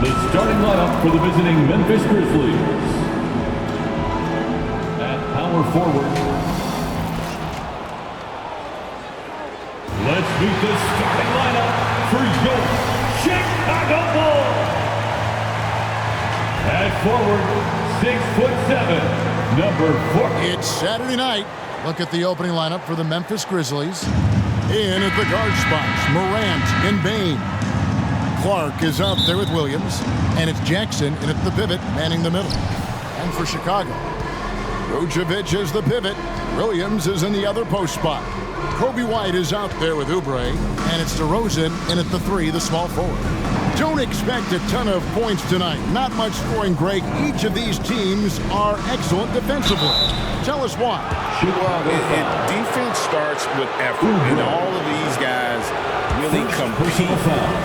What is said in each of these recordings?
The starting lineup for the visiting Memphis Grizzlies. At power forward, let's meet the starting lineup for your Chicago Bulls. At forward, 6'7", number 4. It's Saturday night. Look at the opening lineup for the Memphis Grizzlies. In at the guard spots, Morant and Bane. Clark is out there with Williams, and it's Jackson in at the pivot, manning the middle. And for Chicago, Vucevic is the pivot. Williams is in the other post spot. Kobe White is out there with Oubre, and it's DeRozan in at the 3, the small forward. Don't expect a ton of points tonight. Not much scoring, Greg. Each of these teams are excellent defensively. Tell us why. Well, defense starts with effort, and all of these guys really compete.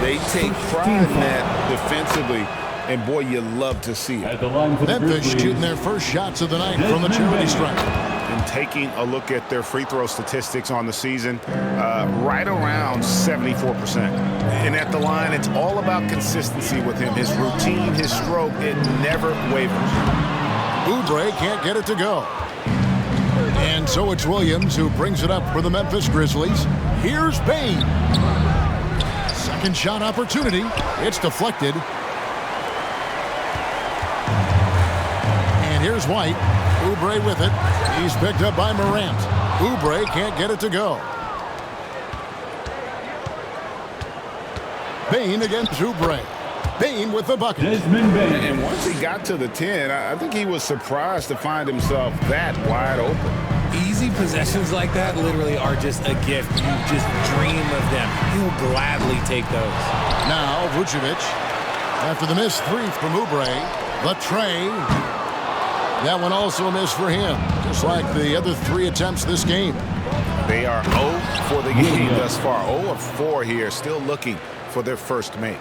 They take pride in that defensively, and boy, you love to see it. Memphis shooting their first shots of the night from the charity stripe. And taking a look at their free throw statistics on the season, right around 74%. And at the line, it's all about consistency with him. His routine, his stroke, it never wavers. Oubre can't get it to go. And so it's Williams who brings it up for the Memphis Grizzlies. Here's Bane. Second shot opportunity. It's deflected. And here's White. Oubre with it. He's picked up by Morant. Oubre can't get it to go. Bane against Oubre. Bane with the bucket. And once he got to the 10, I think he was surprised to find himself that wide open. Easy possessions like that literally are just a gift. You just dream of them. He'll gladly take those. Now Vucevic. After the missed 3 from Oubre. The tray. That one also a miss for him. Just like the other 3 attempts this game. They are 0 for the game thus far. 0 of 4 here. Still looking for their first make.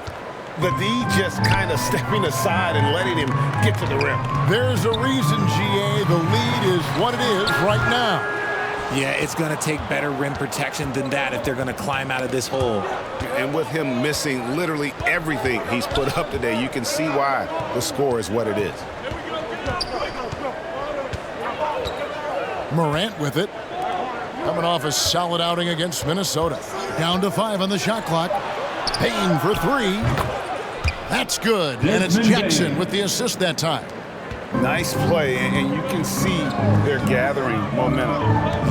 The D just kind of stepping aside and letting him get to the rim. There's a reason, GA. The lead is what it is right now. Yeah, it's going to take better rim protection than that if they're going to climb out of this hole. And with him missing literally everything he's put up today, you can see why the score is what it is. Morant with it. Coming off a solid outing against Minnesota. Down to 5 on the shot clock. Payne for 3. That's good. And it's Jackson with the assist that time. Nice play, and you can see they're gathering momentum.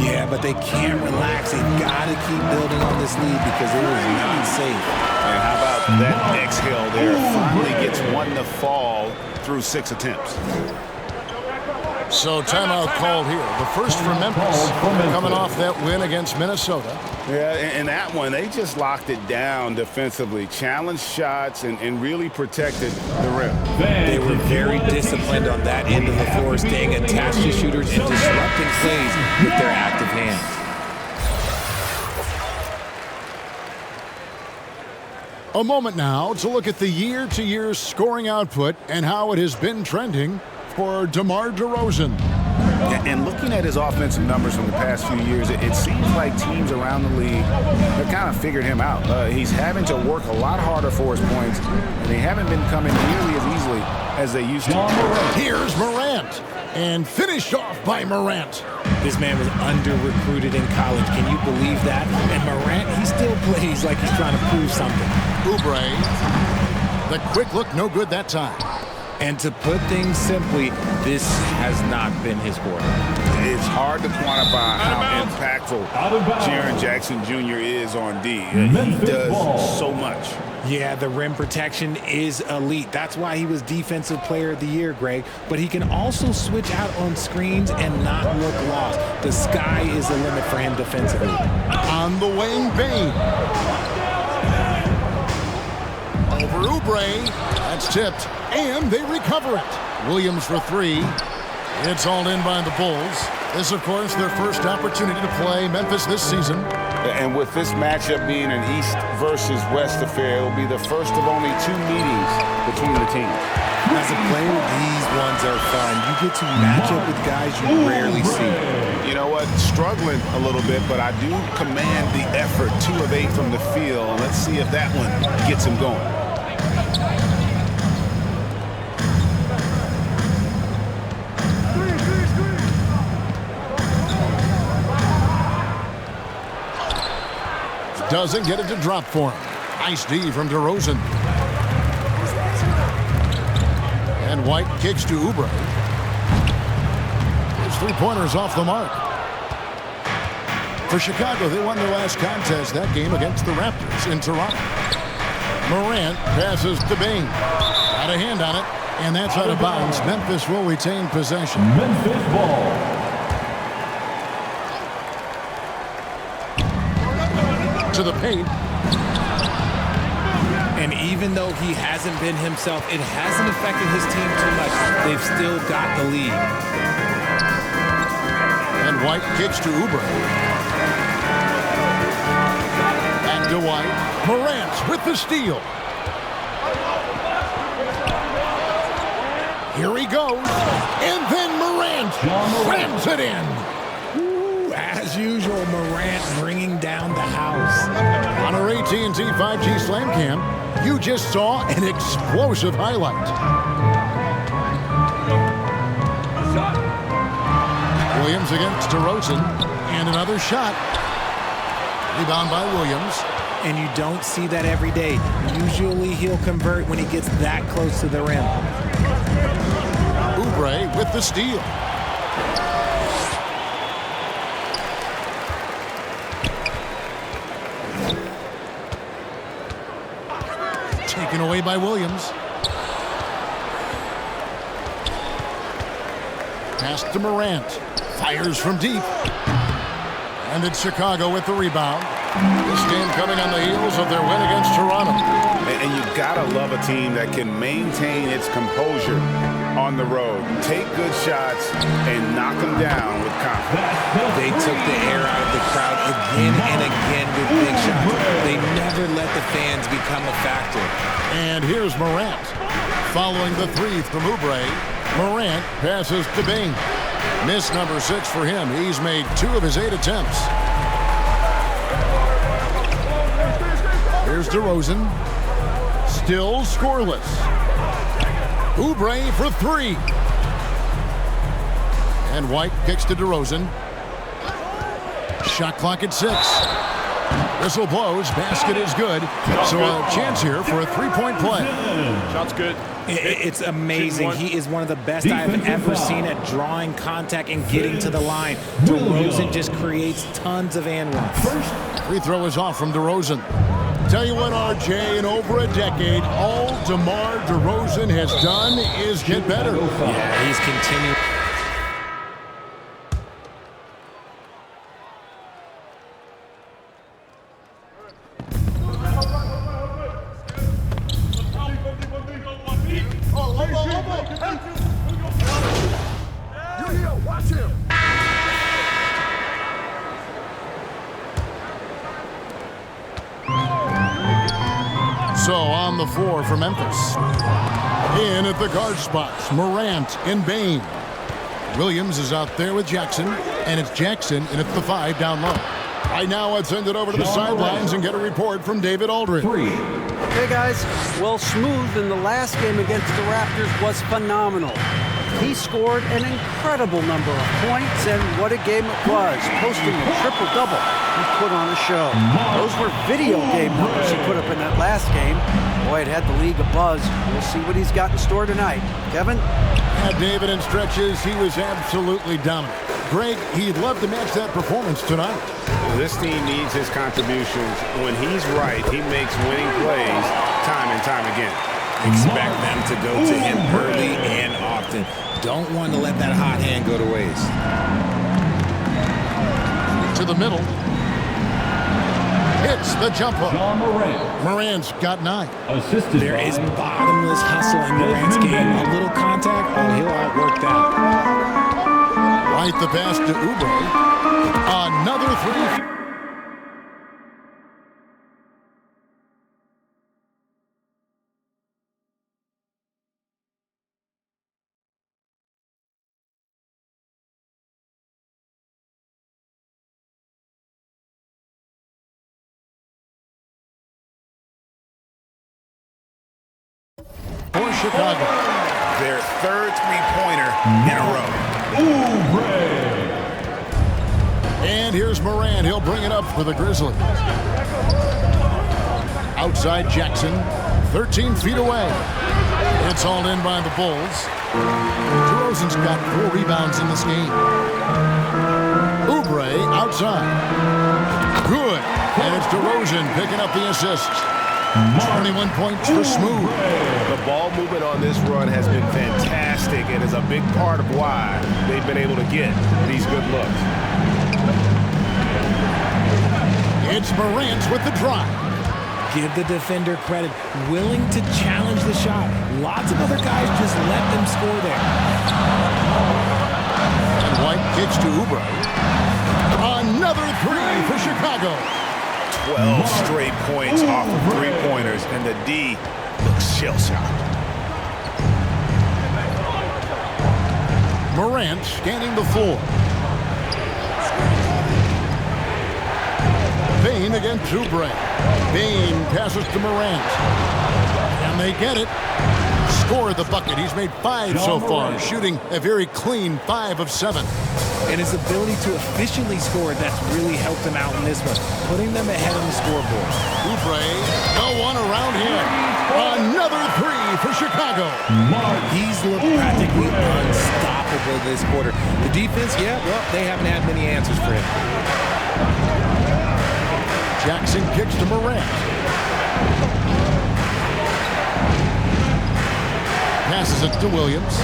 Yeah, but they can't relax. They've got to keep building on this lead because it is not safe. And how about that exhale there? Finally gets one to fall through 6 attempts. So timeout called here. The first for Memphis, coming off that win against Minnesota. Yeah, and that one, they just locked it down defensively. Challenged shots and really protected the rim. They were very disciplined on that end of the floor, staying attached to shooters and disrupting plays with their active hands. A moment now to look at the year-to-year scoring output and how it has been trending for DeMar DeRozan. And looking at his offensive numbers from the past few years, it seems like teams around the league have kind of figured him out. He's having to work a lot harder for his points, and they haven't been coming nearly as easily as they used to. Here's Morant, and finished off by Morant. This man was under-recruited in college. Can you believe that? And Morant, he still plays like he's trying to prove something. Oubre, the quick look, no good that time. And to put things simply, this has not been his quarter. It's hard to quantify how impactful Jaren Jackson Jr. is on D. He does so much. Yeah, the rim protection is elite. That's why he was Defensive Player of the Year, Greg. But he can also switch out on screens and not look lost. The sky is the limit for him defensively. On the wing, Bane. Over Oubre. That's tipped. And they recover it. Williams for 3. It's all in by the Bulls. This, of course, their first opportunity to play Memphis this season. And with this matchup being an East versus West affair, it will be the first of only 2 meetings between the teams. As a player, these ones are fun. You get to match up with guys you rarely see. You know what? Struggling a little bit, but I do command the effort. 2 of 8 from the field. Let's see if that one gets him going. doesn't get it to drop for him. Nice D from DeRozan. And White kicks to Oubre. His three-pointers off the mark. For Chicago, they won their last contest that game against the Raptors in Toronto. Morant passes to Bain. Got a hand on it, and that's out of bounds. Memphis will retain possession. Memphis ball. To the paint. And even though he hasn't been himself, it hasn't affected his team too much. They've still got the lead. And White kicks to Oubre. Back to White. Morant with the steal. Here he goes. And then Morant slams it in. As usual, Morant bringing down the house. On our AT&T 5G Slam Cam, you just saw an explosive highlight. Williams against DeRozan, and another shot. Rebound by Williams. And you don't see that every day. Usually he'll convert when he gets that close to the rim. Oubre with the steal. Taken away by Williams. Pass to Morant. Fires from deep. And it's Chicago with the rebound. This game coming on the heels of their win against Toronto. And you gotta love a team that can maintain its composure on the road. Take good shots and knock them down with confidence. They took the air out of the crowd again and again with big shots. They never let the fans become a factor. And here's Morant. Following the three from Oubre, Morant passes to Bain. Miss number 6 for him. He's made 2 of his 8 attempts. Here's DeRozan. Still scoreless. Oubre for 3. And White kicks to DeRozan. Shot clock at 6. Whistle blows. Basket is good. So a chance here for a three-point play. Shot's good. It's amazing. He is one of the best I've ever seen at drawing contact and getting to the line. DeRozan just creates tons of and runs. Free throw is off from DeRozan. Tell you what, RJ, in over a decade, all DeMar DeRozan has done is get better. Yeah, he's continuing. So on the floor for Memphis. In at the guard spots, Morant and Bain. Williams is out there with Jackson, and it's Jackson in at the 5 down low. Right now, let's send it over to the sidelines and get a report from David Aldridge. Hey guys, well, Smooth in the last game against the Raptors was phenomenal. He scored an incredible number of points, and what a game it was, posting a triple-double. He put on a show. Those were video game numbers he put up in that last game. Boy, it had the league abuzz. We'll see what he's got in store tonight. Kevin? Yeah, David, in stretches, he was absolutely dominant. Greg, he'd love to match that performance tonight. This team needs his contributions. When he's right, he makes winning plays time and time again. Expect them to go to him early and often. Don't want to let that hot hand go to waste. To the middle. Hits the jumper. John Morant. Morant's got 9. Assisted There by is bottomless hustle in Morant's game. A little contact, oh, he'll outwork that. Right the pass to Oubre. Another 3. For Chicago. Their third three-pointer in a row. Oubre. And here's Morant. He'll bring it up for the Grizzlies. Outside Jackson, 13 feet away. It's hauled in by the Bulls. DeRozan's got 4 rebounds in this game. Oubre outside. Good. And it's DeRozan picking up the assist. 21 points for Smooth. The ball movement on this run has been fantastic and is a big part of why they've been able to get these good looks. It's Morant with the drive. Give the defender credit. Willing to challenge the shot. Lots of other guys just let them score there. And White kicks to Oubre. Another 3 for Chicago. 12 straight points off of 3-pointers, and the D looks shell-shocked. Morant scanning the floor. Bain against Oubre. Bain passes to Morant. And they get it. Scored the bucket. He's made 5 so far, shooting a very clean 5 of 7. And his ability to efficiently score, that's really helped him out in this one, putting them ahead on the scoreboard. Oubre, no one around him. Another 3 for Chicago. He's looked practically unstoppable this quarter. The defense, yeah, well, they haven't had many answers for him. Jackson kicks to Morant. Passes it to Williams.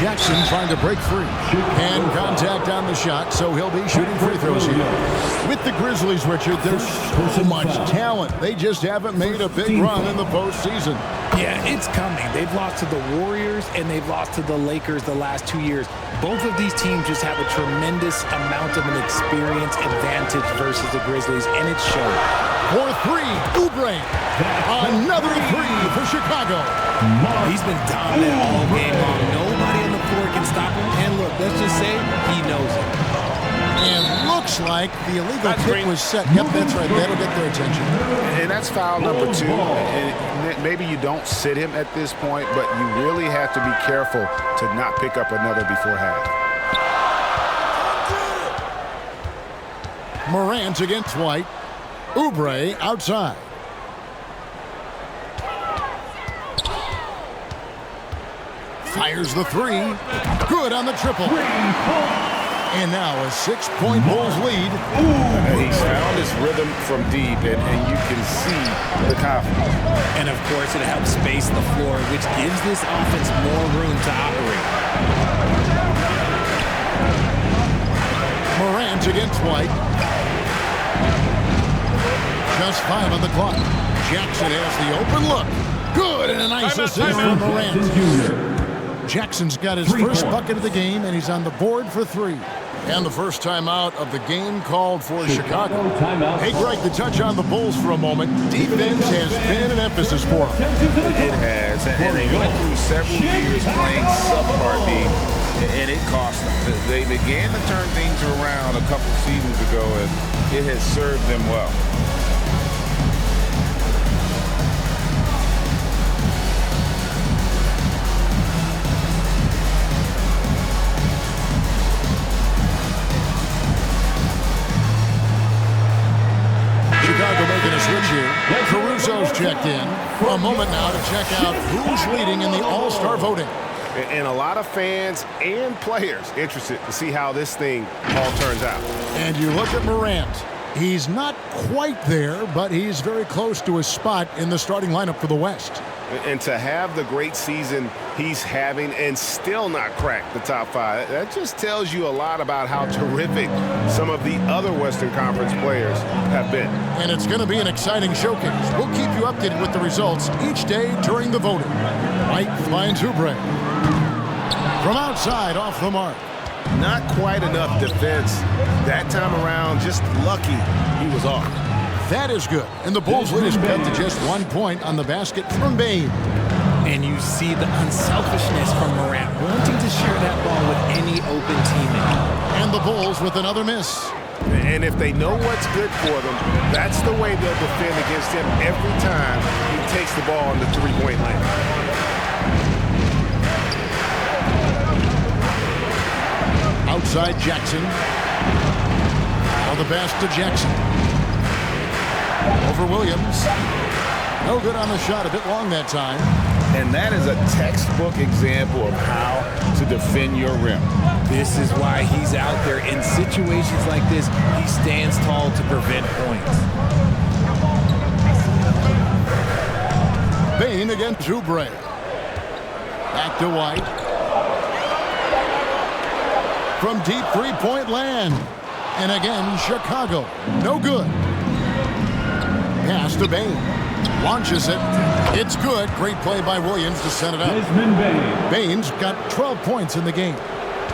Jackson trying to break free. And contact on the shot, so he'll be shooting free throws here. With the Grizzlies, Richard, there's so much talent. They just haven't made a big run in the postseason. Yeah, it's coming. They've lost to the Warriors and they've lost to the Lakers the last 2 years. Both of these teams just have a tremendous amount of an experience advantage versus the Grizzlies, and it showed. For 3, Oubre. Another 3 for Chicago. He's been dominant all game long. Nobody on the floor can stop him. And look, let's just say he knows it. And looks like the illegal kick was set. Yep, that's right. That'll get their attention. And that's foul number 2. And maybe you don't sit him at this point, but you really have to be careful to not pick up another before half. Morant against White. Oubre outside. Fires the 3. Good on the triple. And now a 6-point Bulls lead. He's found his rhythm from deep, and you can see the confidence. And of course, it helps space the floor, which gives this offense more room to operate. Morant against White. Just 5 on the clock. Jackson has the open look. Good, and a nice assist from Morant. Jackson's got his first bucket of the game, and he's on the board for 3. And the first timeout of the game called for Chicago. Hey, Greg, to touch on the Bulls for a moment. Defense has been an emphasis for them. It has, and they went through several years playing subpar D, and it cost them. They began to turn things around a couple seasons ago, and it has served them well. Caruso's checked in. A moment now to check out who's leading in the All-Star voting. And a lot of fans and players interested to see how this thing all turns out. And you look at Morant. He's not quite there, but he's very close to his spot in the starting lineup for the West. And to have the great season he's having and still not crack the top 5, that just tells you a lot about how terrific some of the other Western Conference players have been. And it's going to be an exciting showcase. We'll keep you updated with the results each day during the voting. White finds Oubre. From outside, off the mark. Not quite enough defense. That time around, just lucky he was off. That is good. And the Bulls lead is cut to just 1 point on the basket from Bain. And you see the unselfishness from Morant, wanting to share that ball with any open teammate. And the Bulls with another miss. And if they know what's good for them, that's the way they'll defend against him every time he takes the ball on the 3-point line. Outside Jackson. The pass to Jackson. Over Williams. No good on the shot. A bit long that time. And that is a textbook example of how to defend your rim. This is why he's out there. In situations like this, he stands tall to prevent points. Bain against Oubre. Back to White. From deep three-point land. And again, Chicago. No good. Pass to Bain. Launches it. It's good. Great play by Williams to set it up. Bain's got 12 points in the game.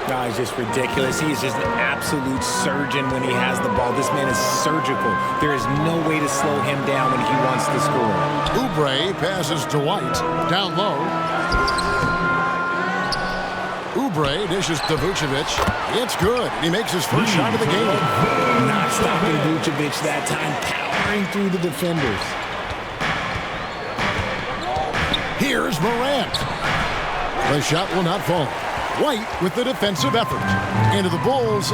No, he's just ridiculous. He is just an absolute surgeon when he has the ball. This man is surgical. There is no way to slow him down when he wants to score. Oubre passes to White. Down low. Oubre dishes to Vucevic. It's good. He makes his first shot of the game. Not stopping Vucevic that time, powering through the defenders. Here's Morant. The shot will not fall. White with the defensive effort. Into the Bulls,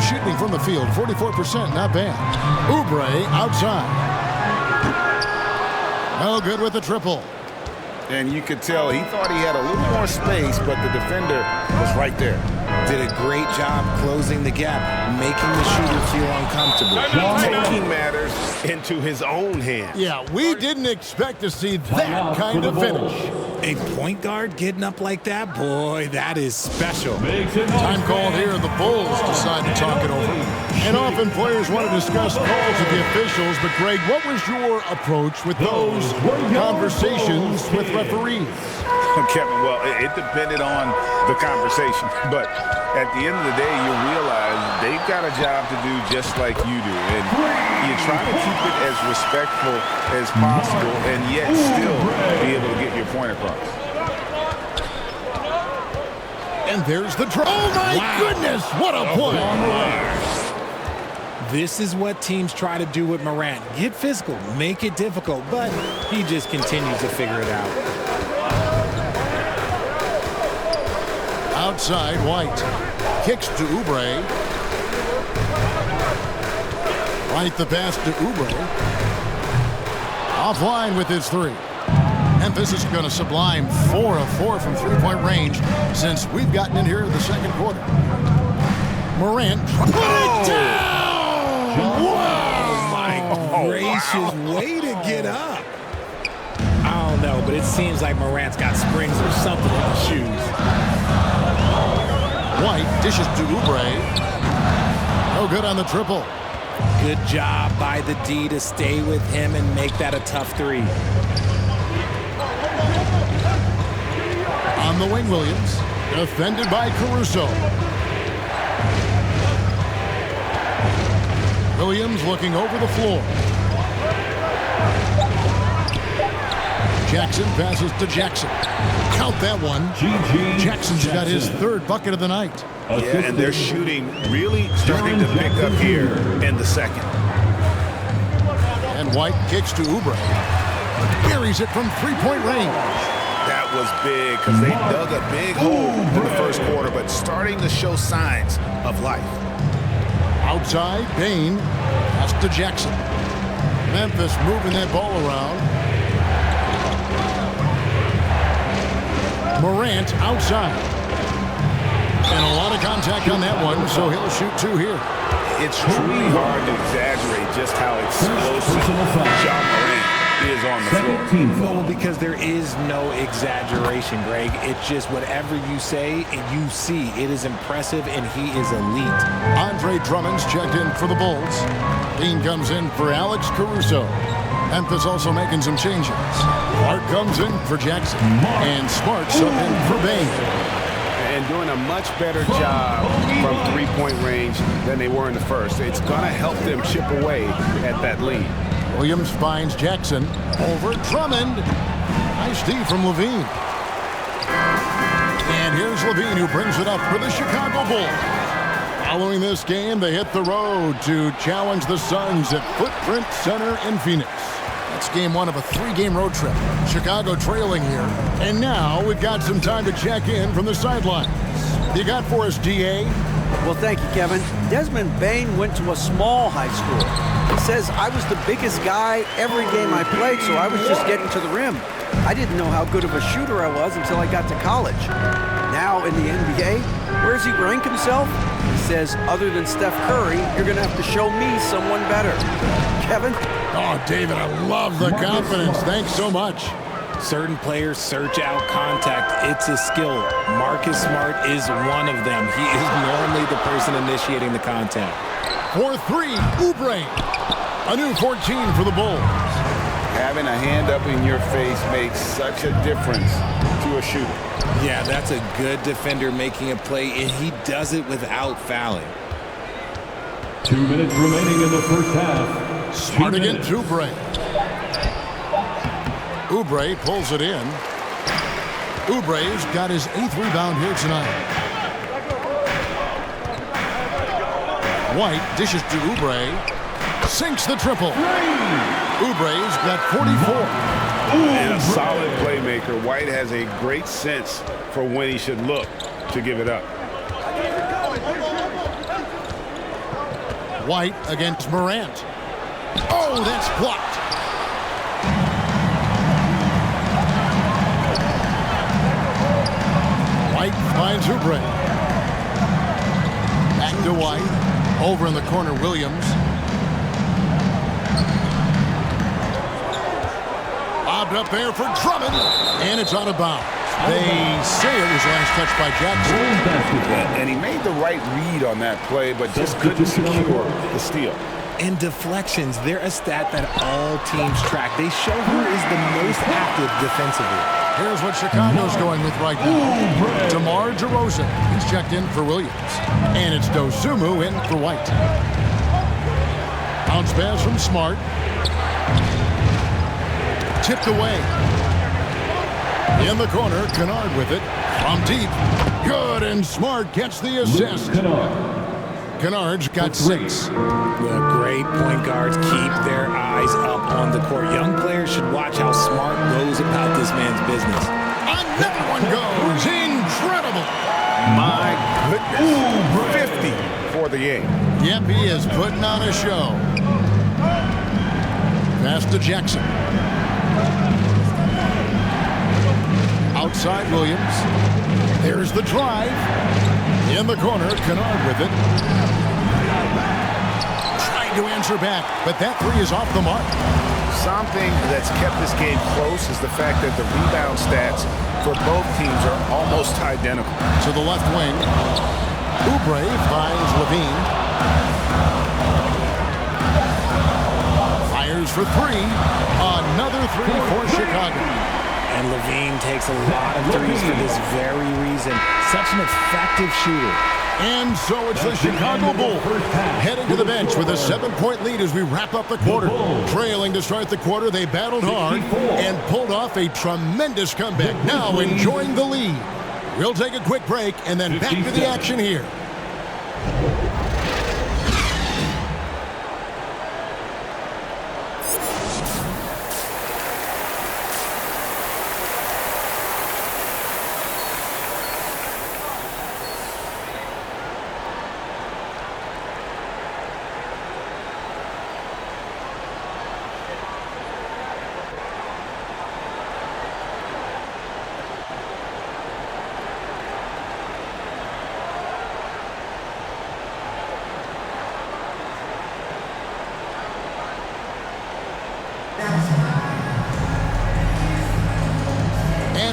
shooting from the field, 44%, not bad. Oubre outside. No good with the triple. And you could tell he thought he had a little more space, but the defender was right there. Did a great job closing the gap, making the shooter feel uncomfortable. Taking matters into his own hands. Yeah, we didn't expect to see that kind of finish. A point guard getting up like that, boy, that is special. Time called here. The Bulls decide to talk it over. And often players want to discuss calls with the officials. But, Greg, what was your approach with those conversations with referees? Kevin, well, it depended on the conversation. But at the end of the day, you realize they've got a job to do just like you do. And you try to keep it as respectful as possible and yet still be able to get your point across. And there's the try. Oh, my goodness. What a play. This is what teams try to do with Morant. Get physical, make it difficult, but he just continues to figure it out. Outside, White. Kicks to Oubre. White the pass to Oubre. Offline with his three. Mephis is going to sublime 4 of 4 from three-point range since we've gotten in here in the second quarter. Morant. Put it down! Oh, my gracious. Way to get up. I don't know, but it seems like Morant's got springs or something in his shoes. White dishes to Oubre. No good on the triple. Good job by the D to stay with him and make that a tough three. On the wing, Williams. Defended by Caruso. Williams looking over the floor. Jackson passes to Jackson. Count that one. Jackson's got his third bucket of the night. Yeah, and they're shooting really starting to pick up here in the second. And White kicks to Oubre. Buries it from three-point range. That was big because they dug a big hole in the first quarter, but starting to show signs of life. Outside, Bain. Pass to Jackson. Mephis moving that ball around. Morant outside. And a lot of contact on that one, so he'll shoot 2 here. It's truly hard to exaggerate just how explosive John Morant is on the floor. No, because there is no exaggeration, Greg. It's just whatever you say and you see. It is impressive, and he is elite. Andre Drummond's checked in for the Bulls. Dean comes in for Alex Caruso. Mephis also making some changes. Clark comes in for Jackson. And Smart subbed in for Bain. And doing a much better job from three-point range than they were in the first. It's going to help them chip away at that lead. Williams finds Jackson over Drummond. Nice D from Levine. And here's Levine who brings it up for the Chicago Bulls. Following this game, they hit the road to challenge the Suns at Footprint Center in Phoenix. That's game 1 of a 3-game road trip. Chicago trailing here. And now we've got some time to check in from the sidelines. You got for us, DA? Well, thank you, Kevin. Desmond Bain went to a small high school. He says, I was the biggest guy every game I played, so I was just getting to the rim. I didn't know how good of a shooter I was until I got to college. Now in the NBA, where does he rank himself? He says, other than Steph Curry, you're going to have to show me someone better. Kevin? Oh, David, I love the confidence. Thanks so much. Certain players search out contact. It's a skill. Marcus Smart is one of them. He is normally the person initiating the contact. For three, Oubre. A new 14 for the Bulls. Having a hand up in your face makes such a difference to a shooter. Yeah, that's a good defender making a play, and he does it without fouling. 2 minutes remaining in the first half. Smart against Oubre. Oubre pulls it in. Oubre's got his 8th rebound here tonight. White dishes to Oubre. Sinks the triple. Oubre's got 44. And a solid playmaker. White has a great sense for when he should look to give it up. White against Morant. Oh, that's blocked. White finds Oubre. Back to White. Over in the corner, Williams. Lobbed up there for Drummond. And it's out of bounds. They say it was last touched by Jackson. And he made the right read on that play, but just couldn't secure the steal. And deflections, they're a stat that all teams track. They show who is the most active defensively. Here's what Chicago's going with right now. DeMar DeRozan. He's checked in for Williams. And it's Dosunmu in for White. Bounce pass from Smart. Tipped away. In the corner, Kennard with it. From deep. Good, and Smart gets the assist. Kennard's got 6. The great point guards keep their eyes up on the court. Young players should watch how Smart goes about this man's business. Another one goes. Incredible. My goodness. 50 for the game. Yep, he is putting on a show. Pass to Jackson. Outside Williams. There's the drive. In the corner, Kennard with it. Trying to answer back, but that three is off the mark. Something that's kept this game close is the fact that the rebound stats for both teams are almost identical. To the left wing, Oubre finds Levine. Fires for 3. Another 3 for Chicago. And Levine takes a lot of threes for this very reason. Such an effective shooter. And so it's the Chicago Bulls heading to the bench with a 7-point lead as we wrap up the quarter. Trailing to start the quarter, they battled hard and pulled off a tremendous comeback. Now enjoying the lead. We'll take a quick break and then back to the action here.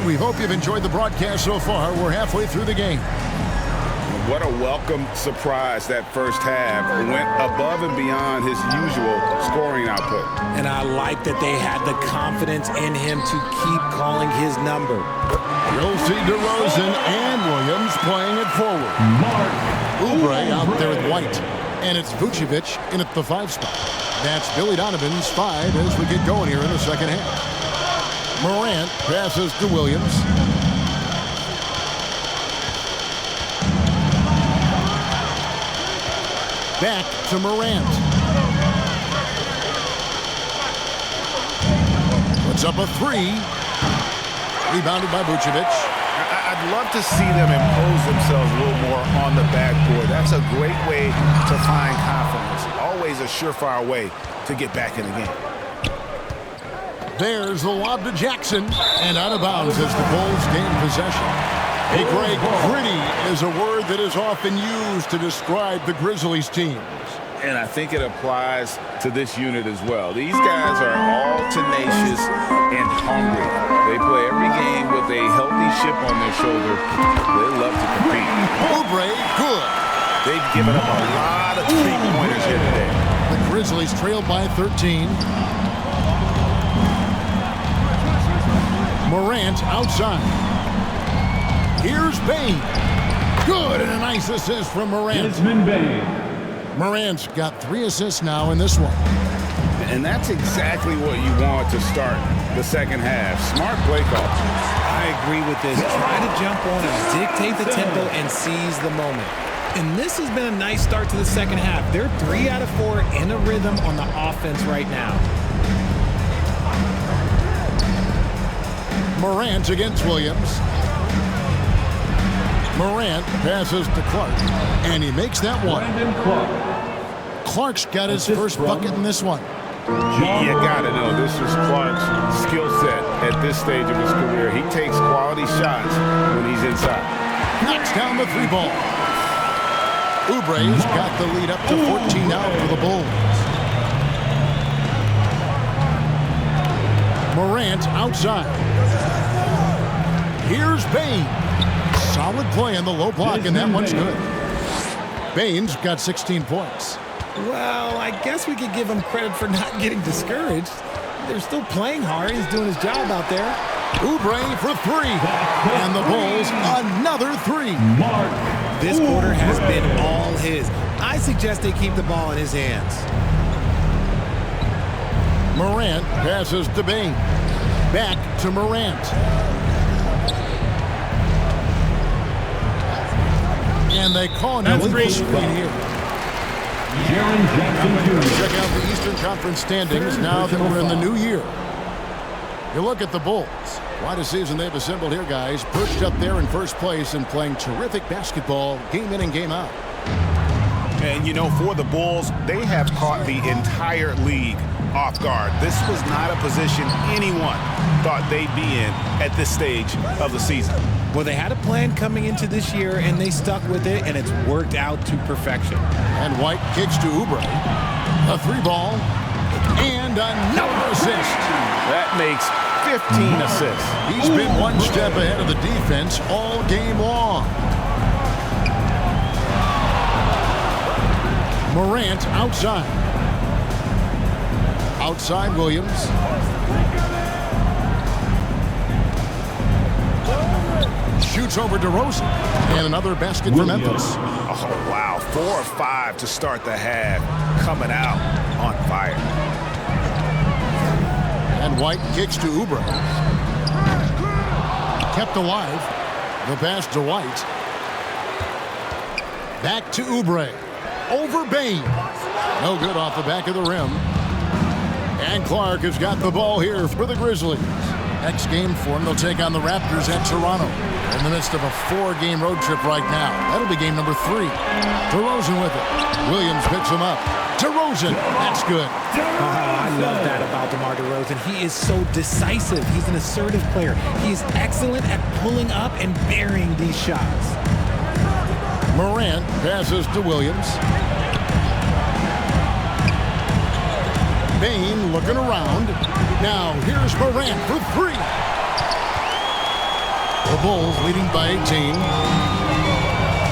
We hope you've enjoyed the broadcast so far. We're halfway through the game. What a welcome surprise that first half. Went above and beyond his usual scoring output. And I like that they had the confidence in him to keep calling his number. You'll see DeRozan and Williams playing it forward. Oubre out there with White. And it's Vucevic in at the 5 spot. That's Billy Donovan's 5 as we get going here in the second half. Morant passes to Williams. Back to Morant. Puts up a 3. Rebounded by Vucevic. I'd love to see them impose themselves a little more on the backboard. That's a great way to find confidence. Always a surefire way to get back in the game. There's the lob to Jackson, and out of bounds as the Bulls gain possession. Hey, Greg, gritty is a word that is often used to describe the Grizzlies teams. And I think it applies to this unit as well. These guys are all tenacious and hungry. They play every game with a healthy chip on their shoulder. They love to compete. Oubre, good. They've given up a lot of three-pointers here today. The Grizzlies trail by 13. Morant outside. Here's Bane. Good, and a nice assist from Morant. Desmond Bane. Morant's got 3 assists now in this one. And that's exactly what you want to start the second half. Smart play call. I agree with this. Try to jump on and dictate the tempo and seize the moment. And this has been a nice start to the second half. They're 3 out of 4 in a rhythm on the offense right now. Morant against Williams. Morant passes to Clark, and he makes that one. Clark's got his first bucket in this one. You gotta know this is Clark's skill set at this stage of his career. He takes quality shots when he's inside. Knocks down the 3 ball. Oubre's got the lead up to 14 now for the Bulls. Morant outside. Here's Bane. Solid play in the low block, and that one's good. Bane's got 16 points. Well, I guess we could give him credit for not getting discouraged. They're still playing hard. He's doing his job out there. Oubre for 3. And the Bulls, another 3. This quarter has been all his. I suggest they keep the ball in his hands. Morant passes to Bane. Back to Morant. And they call an illegal screen here. Check out the Eastern Conference standings now that we're in the new year. You look at the Bulls. Quite a season they've assembled here, guys. Perched up there in first place and playing terrific basketball game in and game out. And, you know, for the Bulls, they have caught the entire league off guard. This was not a position anyone thought they'd be in at this stage of the season. Well, they had a plan coming into this year, and they stuck with it, and it's worked out to perfection. And White kicks to Oubre. A 3 ball. And another assist. That makes 15 assists. He's been one step ahead of the defense all game long. Morant outside. Outside Williams. Shoots over DeRozan. And another basket for Memphis. Oh, wow. 4 of 5 to start the half. Coming out on fire. And White kicks to Oubre. Kept alive. The pass to White. Back to Oubre. Over Bane. No good off the back of the rim. And Clark has got the ball here for the Grizzlies. Next game for them, they'll take on the Raptors at Toronto. In the midst of a 4-game road trip right now. That'll be game number 3. DeRozan with it. Williams picks him up. DeRozan, that's good. I love that about DeMar DeRozan. He is so decisive. He's an assertive player. He's excellent at pulling up and burying these shots. Morant passes to Williams. Bane looking around. Now here's Morant for 3. The Bulls leading by 18.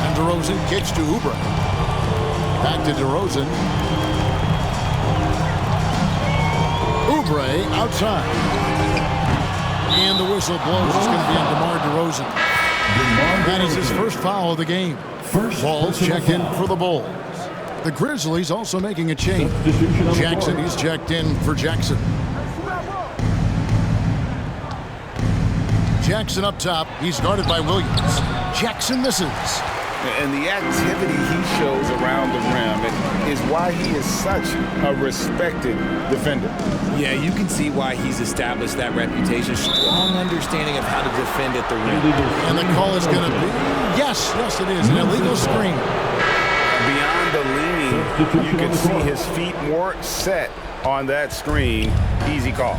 And DeRozan kicks to Oubre. Back to DeRozan. Oubre outside. And the whistle blows. It's going to be on DeMar DeRozan. That is his first foul of the game. Ball's checked in for the Bulls. The Grizzlies also making a change. Jackson, he's checked in for Jackson. Jackson up top. He's guarded by Williams. Jackson misses. And the activity he shows around the rim is why he is such a respected defender. Yeah, you can see why he's established that reputation. Strong understanding of how to defend at the rim. And the call is going to be, yes, it is, an illegal screen. Beyond the leaning, you can see his feet more set on that screen. Easy call.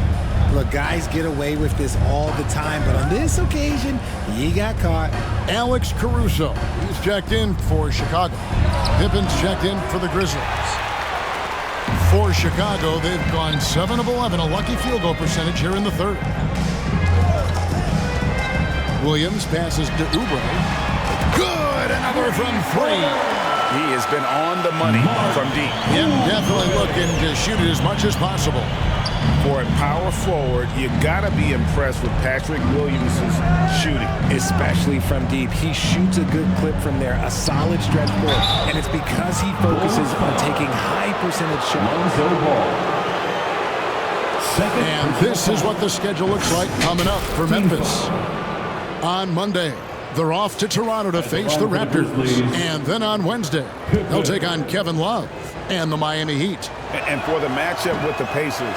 Look, guys get away with this all the time, but on this occasion, he got caught. Alex Caruso, he's checked in for Chicago. Pippen's checked in for the Grizzlies. For Chicago, they've gone 7 of 11, a lucky field goal percentage here in the third. Williams passes to Oubre. Good, another from 3. He has been on the money from deep. Yep, definitely looking to shoot it as much as possible. For a power forward, you gotta be impressed with Patrick Williams' shooting. Especially from deep. He shoots a good clip from there, a solid stretch forward, and it's because he focuses on taking high percentage shots. And this is what the schedule looks like coming up for Memphis. On Monday, they're off to Toronto to face the Raptors. And then on Wednesday, they'll take on Kevin Love and the Miami Heat. And for the matchup with the Pacers,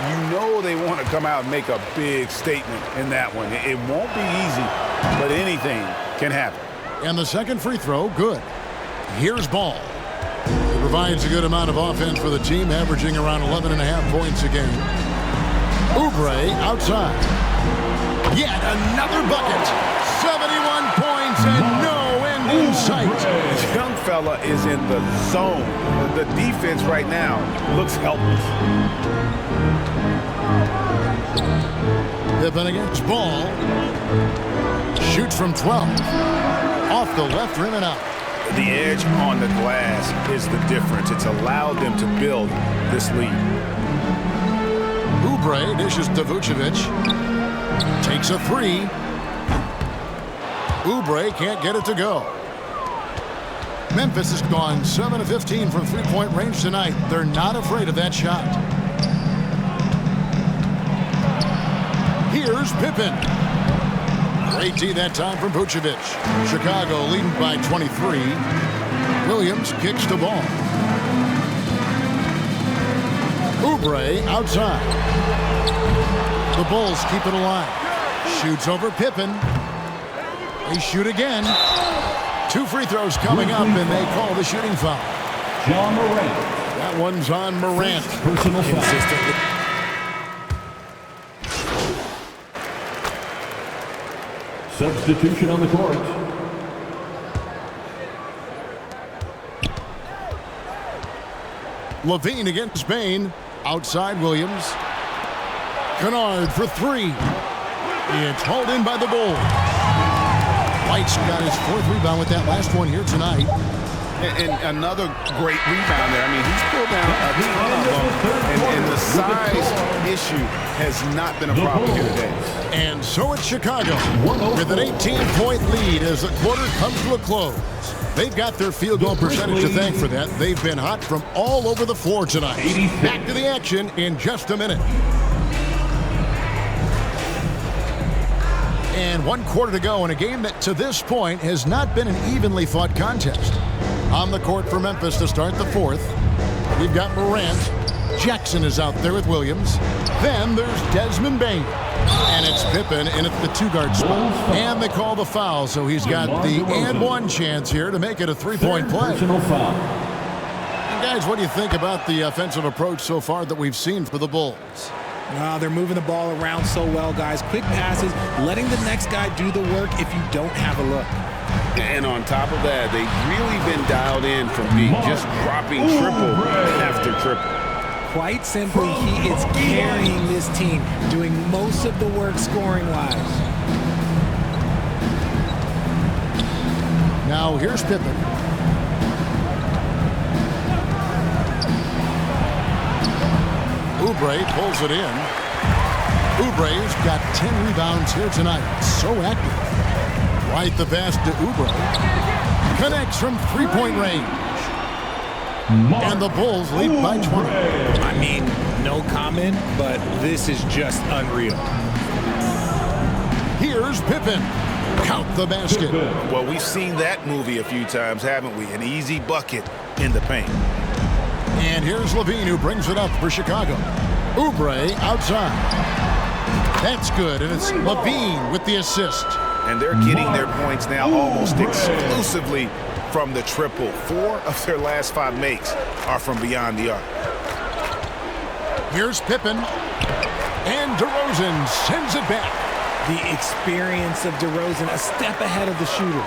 you know they want to come out and make a big statement in that one. It won't be easy, but anything can happen. And the second free throw, good. Here's Ball. He provides a good amount of offense for the team, averaging around 11.5 points a game. Oubre outside. Yet another bucket. 71 points and no end in sight. This young fella is in the zone. The defense right now looks helpless. Pippen against Ball. Shoots from 12. Off the left rim and out. The edge on the glass is the difference. It's allowed them to build this lead. Oubre dishes to Vucevic. Takes a 3. Oubre can't get it to go. Memphis has gone 7 of 15 from three-point range tonight. They're not afraid of that shot. Here's Pippen. Great D that time from Vucevic. Chicago leading by 23. Williams kicks the ball. Oubre outside. The Bulls keep it alive. Shoots over Pippen. They shoot again. 2 free throws coming up, and they call the shooting foul. John Morant. That one's on Morant. Personal foul. Substitution on the court. Levine against Spain. Outside Williams. Kennard for 3. It's hauled in by the Bulls. White's got his 4th rebound with that last one here tonight. And another great rebound there. I mean, he's pulled down a ton of them, and the size issue has not been a problem here today. And so it's Chicago with an 18-point lead as the quarter comes to a close. They've got their field goal percentage to thank for that. They've been hot from all over the floor tonight. Back to the action in just a minute. And 1 quarter to go in a game that to this point has not been an evenly fought contest. On the court for Memphis to start the 4th. We've got Morant. Jackson is out there with Williams. Then there's Desmond Bain. And it's Pippen in at the 2-guard spot. And they call the foul, so he's got the and 1 chance here to make it a 3-point play. Personal foul. And guys, what do you think about the offensive approach so far that we've seen for the Bulls? They're moving the ball around so well, guys. Quick passes, letting the next guy do the work if you don't have a look. And on top of that, they've really been dialed in from deep, just dropping triple after triple. Quite simply, he is carrying this team, doing most of the work scoring-wise. Now here's Pippen. Oubre pulls it in. Oubre's got 10 rebounds here tonight. So active. Right the pass to Oubre. Connects from 3-point range. And the Bulls lead by 20. I mean, no comment, but this is just unreal. Here's Pippen. count the basket. Well, we've seen that movie a few times, haven't we? An easy bucket in the paint. And here's Levine, who brings it up for Chicago. Oubre outside. That's good, and it's Levine with the assist. And they're getting their points now almost exclusively from the triple. 4 of their last 5 makes are from beyond the arc. Here's Pippen. And DeRozan sends it back. The experience of DeRozan, a step ahead of the shooter.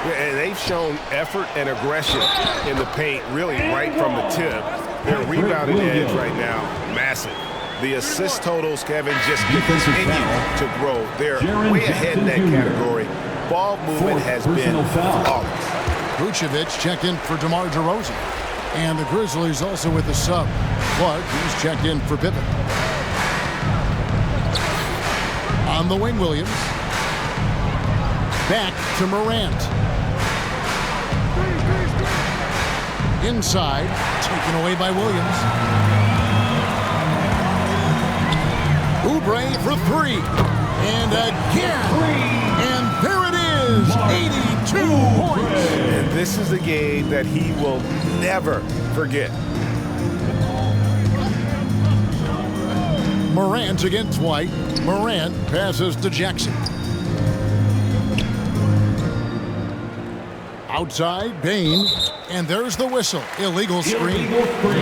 Yeah, they've shown effort and aggression in the paint, really right from the tip. Their rebounding edge right now, massive. The assist totals, Kevin, just continue to grow. They're way ahead in that category. Ball movement has been flawless. Vucevic checked in for DeMar DeRozan. And the Grizzlies also with the sub. Clark, he's checked in for Pippen. On the wing, Williams. Back to Morant. Inside, taken away by Williams. Oubre for 3. And again. And there it is. 82 points. And this is a game that he will never forget. Morant against White. Morant passes to Jackson. Outside, Bain. And there's the whistle. Illegal screen. The second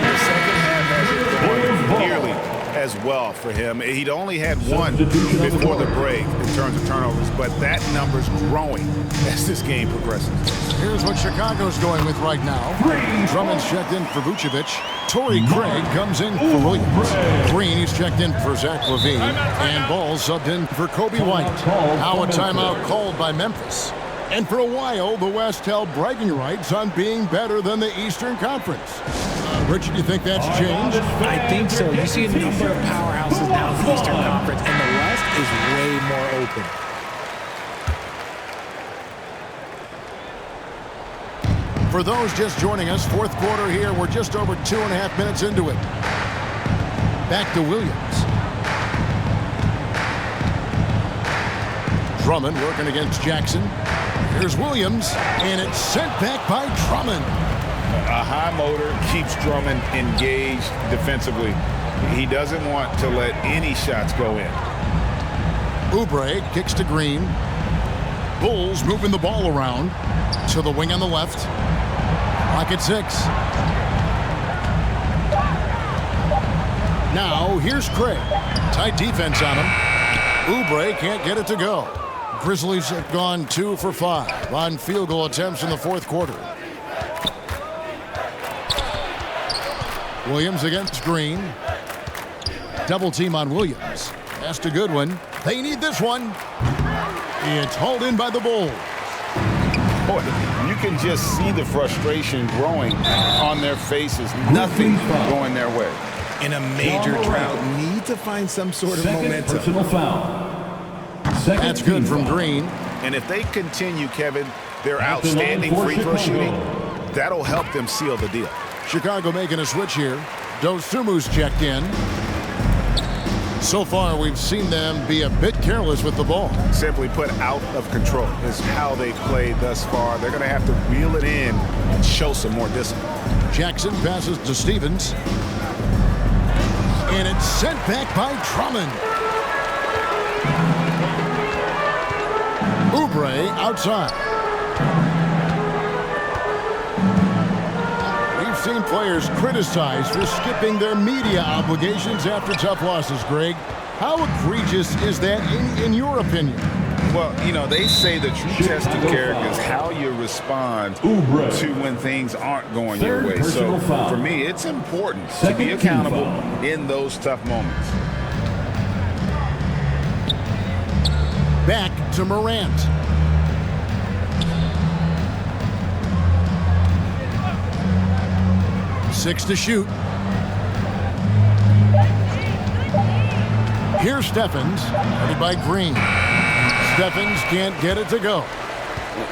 half hasn't gone nearly as well for him. He'd only had 1 before the break in terms of turnovers, but that number's growing as this game progresses. Here's what Chicago's going with right now. Drummond's checked in for Vucevic. Torrey Craig comes in for Williams. Green, he's checked in for Zach LaVine. And Ball subbed in for Kobe White. Now a timeout called by Memphis. And for a while, the West held bragging rights on being better than the Eastern Conference. Richard, you think that's changed? I think so. You see a number of powerhouses now in the Eastern Conference, and the West is way more open. For those just joining us, fourth quarter here. We're just over 2.5 minutes into it. Back to Williams. Drummond working against Jackson. Here's Williams, and it's sent back by Drummond. A high motor keeps Drummond engaged defensively. He doesn't want to let any shots go in. Oubre kicks to Green. Bulls moving the ball around to the wing on the left. Clock at 6. Now here's Craig. Tight defense on him. Oubre can't get it to go. Grizzlies have gone 2 for 5 on field goal attempts in the fourth quarter. Williams against Green. Double team on Williams. That's a good one. They need this one. It's hauled in by the Bulls. Boy, you can just see the frustration growing on their faces. Nothing going their way. In a major drought, need to find some sort of momentum. Personal foul. That's good from Green. And if they continue, Kevin, their outstanding free throw shooting, that'll help them seal the deal. Chicago making a switch here. Dosumu's checked in. So far, we've seen them be a bit careless with the ball. Simply put, out of control is how they've played thus far. They're going to have to reel it in and show some more discipline. Jackson passes to Stevens. And it's sent back by Drummond. Oubre outside. We've seen players criticized for skipping their media obligations after tough losses, Greg. How egregious is that in your opinion? Well, you know, they say the true test of character is how you respond to when things aren't going your way. So for me, it's important to be accountable in those tough moments. Back to Morant. Six to shoot. Here's Stephens, headed by Green. Stephens can't get it to go.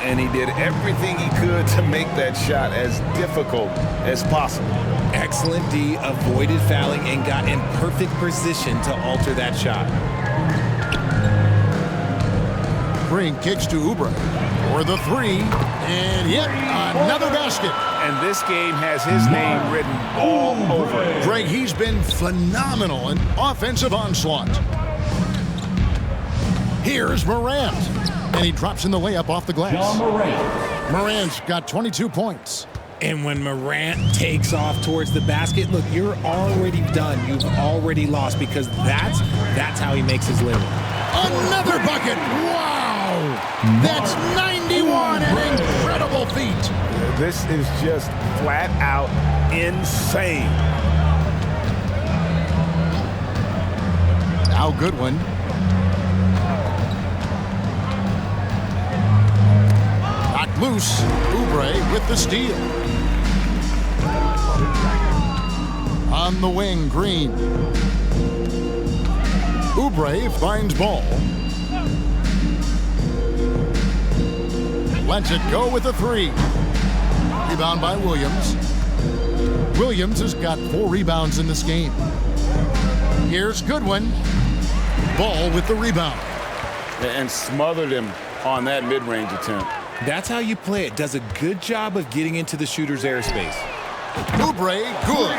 And he did everything he could to make that shot as difficult as possible. Excellent D, avoided fouling and got in perfect position to alter that shot. Green kicks to Oubre for the three, and yet another basket. And this game has his name written all over it. Greg, he's been phenomenal in offensive onslaught. Here's Morant, and he drops in the layup off the glass. John Morant. Morant's got 22 points. And when Morant takes off towards the basket, look, you're already done. You've already lost because that's how he makes his living. Another bucket! Wow! That's 91, an incredible feat. This is just flat out insane. Now Goodwin. Knocked loose. Oubre with the steal. On the wing, Green. Oubre finds Ball. Lets it go with a three. Rebound by Williams. Williams has got 4 rebounds in this game. Here's Goodwin. Ball with the rebound. And smothered him on that mid-range attempt. That's how you play it. Does a good job of getting into the shooter's airspace. Oubre, good.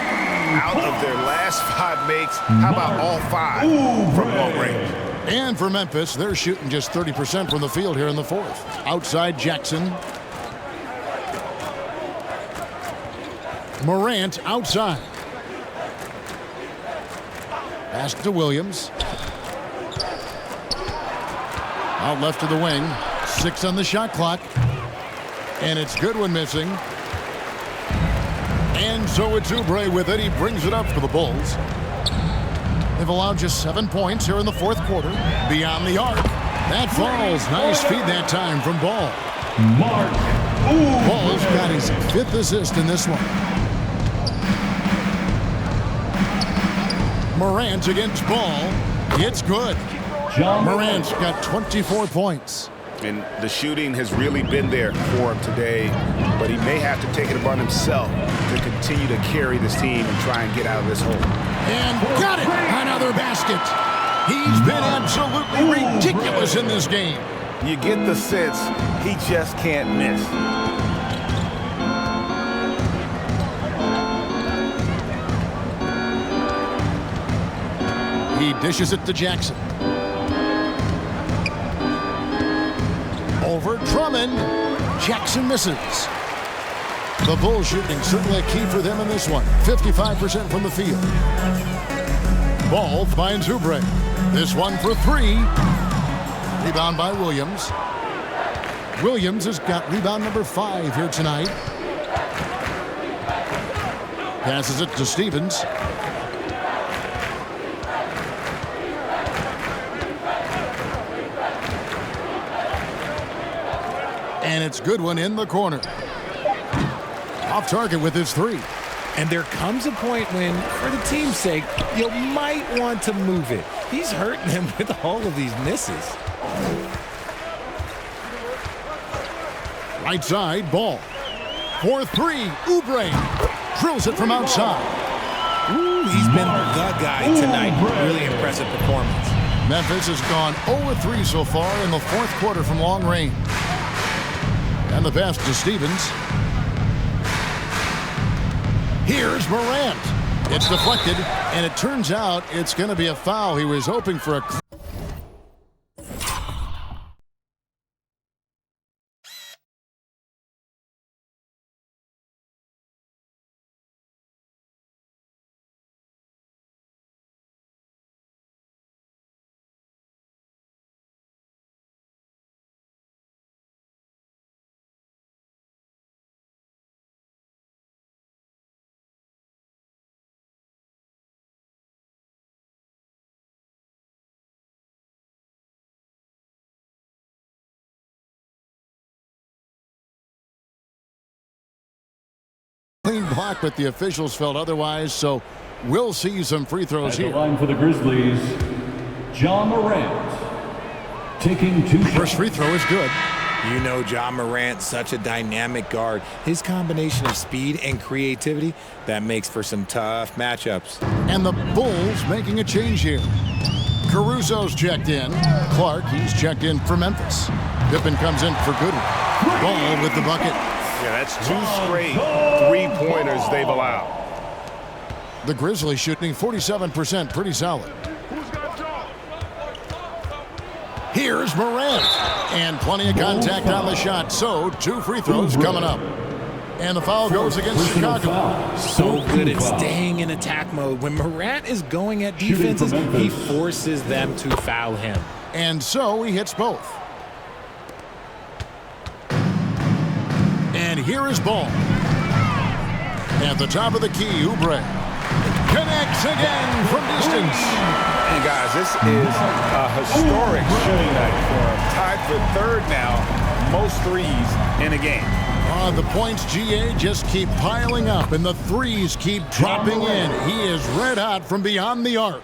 Out of their last 5 makes, how about all 5 from long range? And for Memphis, they're shooting just 30% from the field here in the fourth. Outside Jackson. Morant outside. Pass to Williams. Out left to the wing. 6 on the shot clock. And it's Goodwin missing. And so it's Oubre with it. He brings it up for the Bulls. They've allowed just 7 points here in the fourth quarter. Beyond the arc. That falls. Nice feed that time from Ball. Mark. Ball's got his 5th assist in this one. Morant against Ball. It's good. John Morant's got 24 points. And the shooting has really been there for him today, but he may have to take it upon himself to continue to carry this team and try and get out of this hole. And got it! Another basket. He's been absolutely ridiculous in this game. You get the sense he just can't miss. He dishes it to Jackson. Over Drummond. Jackson misses. The Bulls shooting certainly a key for them in this one. 55% from the field. Ball finds Oubre. This one for 3. Rebound by Williams. Williams has got rebound number 5 here tonight. Passes it to Stevens. And it's Goodwin in the corner. Off target with his 3. And there comes a point when, for the team's sake, you might want to move it. He's hurting them with all of these misses. Right side, Ball. For 3, Oubre. Drills it from outside. Ooh, he's been the guy tonight. Really impressive performance. Memphis has gone 0-3 so far in the fourth quarter from long range. And the pass to Stevens. Here's Morant. It's deflected, and it turns out it's going to be a foul. He was hoping for a... Clean block, but the officials felt otherwise, so we'll see some free throws At the here. line for the Grizzlies, John Morant. Taking 2 shots. First free throw is good. You know John Morant, such a dynamic guard. His combination of speed and creativity, that makes for some tough matchups. And the Bulls making a change here. Caruso's checked in. Clark, he's checked in for Memphis. Pippen comes in for Goodwin. Ball with the bucket. Yeah, that's 2 straight three-pointers they've allowed. The Grizzlies shooting 47%, pretty solid. Here's Morant. And plenty of contact on the shot, so 2 free throws coming up. And the foul goes against Chicago. So good at staying in attack mode. When Morant is going at defenses, he forces them to foul him. And so he hits both. And here is Ball. At the top of the key, Oubre connects again from distance. And guys, this is a historic shooting night for him. Tied for 3rd now, most threes in a game. The points, GA, just keep piling up, and the threes keep dropping in. He is red hot from beyond the arc.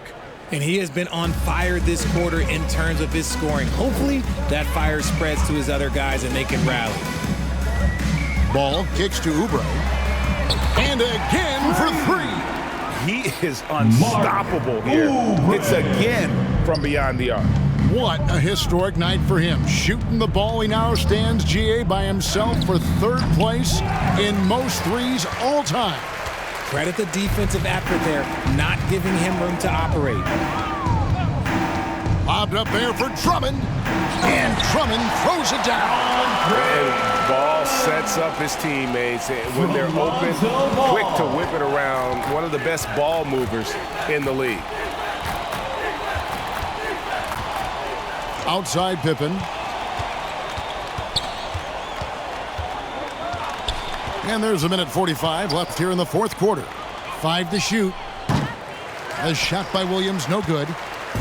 And he has been on fire this quarter in terms of his scoring. Hopefully, that fire spreads to his other guys and they can rally. Ball kicks to Oubre. And again for 3. He is unstoppable here. It's again from beyond the arc. What a historic night for him. Shooting the ball, he now stands, GA, by himself for 3rd place in most threes all time. Credit the defensive effort there, not giving him room to operate. Lobbed up there for Drummond. And Drummond throws it down. And Ball sets up his teammates when they're open, quick to whip it around. One of the best ball movers in the league. Outside Pippen. And there's a minute 45 left here in the 4th quarter. 5 to shoot. A shot by Williams, no good.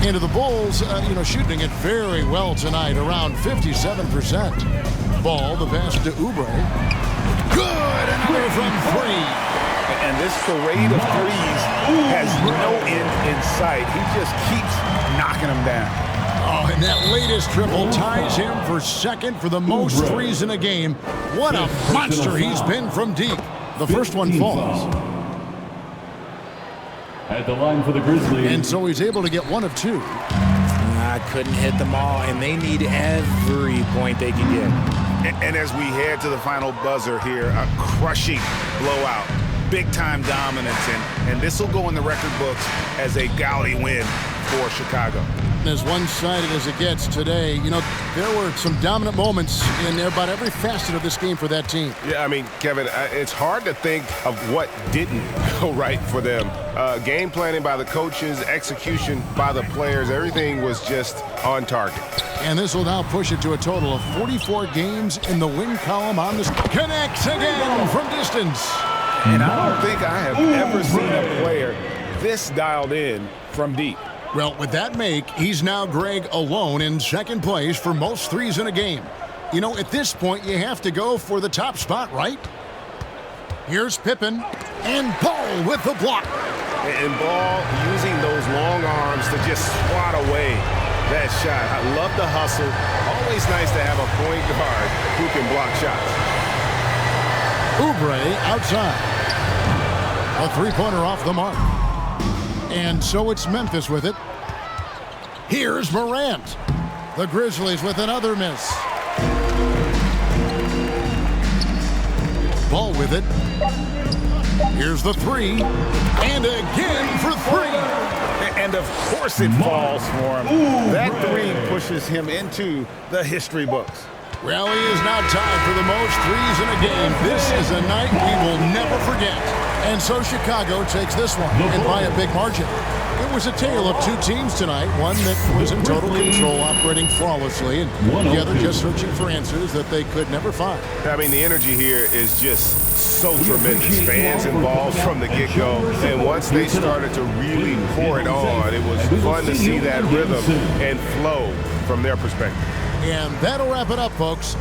Into the Bulls, shooting it very well tonight, around 57%. Ball, the pass to Oubre. Good, another from 3. And this parade of threes has no end in sight. He just keeps knocking them down. Oh, and that latest triple ties him for 2nd for the most threes in a game. What a monster he's been from deep. The first one falls. At the line for the Grizzlies. And so he's able to get 1 of 2. Couldn't hit them all, and they need every point they can get. And as we head to the final buzzer here, a crushing blowout. Big-time dominance, and this will go in the record books as a gaudy win for Chicago. As one-sided as it gets today, there were some dominant moments in about every facet of this game for that team. Yeah, I mean, Kevin, it's hard to think of what didn't go right for them. Game planning by the coaches, execution by the players, everything was just on target. And this will now push it to a total of 44 games in the win column on this. Connects again from distance. And I don't think I have ever seen a player this dialed in from deep. Well, with that make, he's now, Greg, alone in 2nd place for most threes in a game. At this point, you have to go for the top spot, right? Here's Pippen, and Ball with the block. And Ball using those long arms to just swat away that shot. I love the hustle. Always nice to have a point guard who can block shots. Oubre outside. A 3-pointer off the mark. And so it's Memphis with it. Here's Morant. The Grizzlies with another miss. Ball with it. Here's the 3. And again for 3. And of course it falls for him. That 3 pushes him into the history books. Well, he is now tied for the most threes in a game. This is a night we will never forget. And so Chicago takes this one, and by a big margin. It was a tale of 2 teams tonight, one that was in total control, operating flawlessly, and the other just searching for answers that they could never find. I mean, the energy here is just so tremendous. Fans involved from the get-go, and once they started to really pour it on, it was fun to see that rhythm and flow from their perspective. And that'll wrap it up, folks.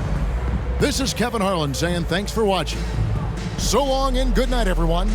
This is Kevin Harlan saying thanks for watching. So long and good night, everyone.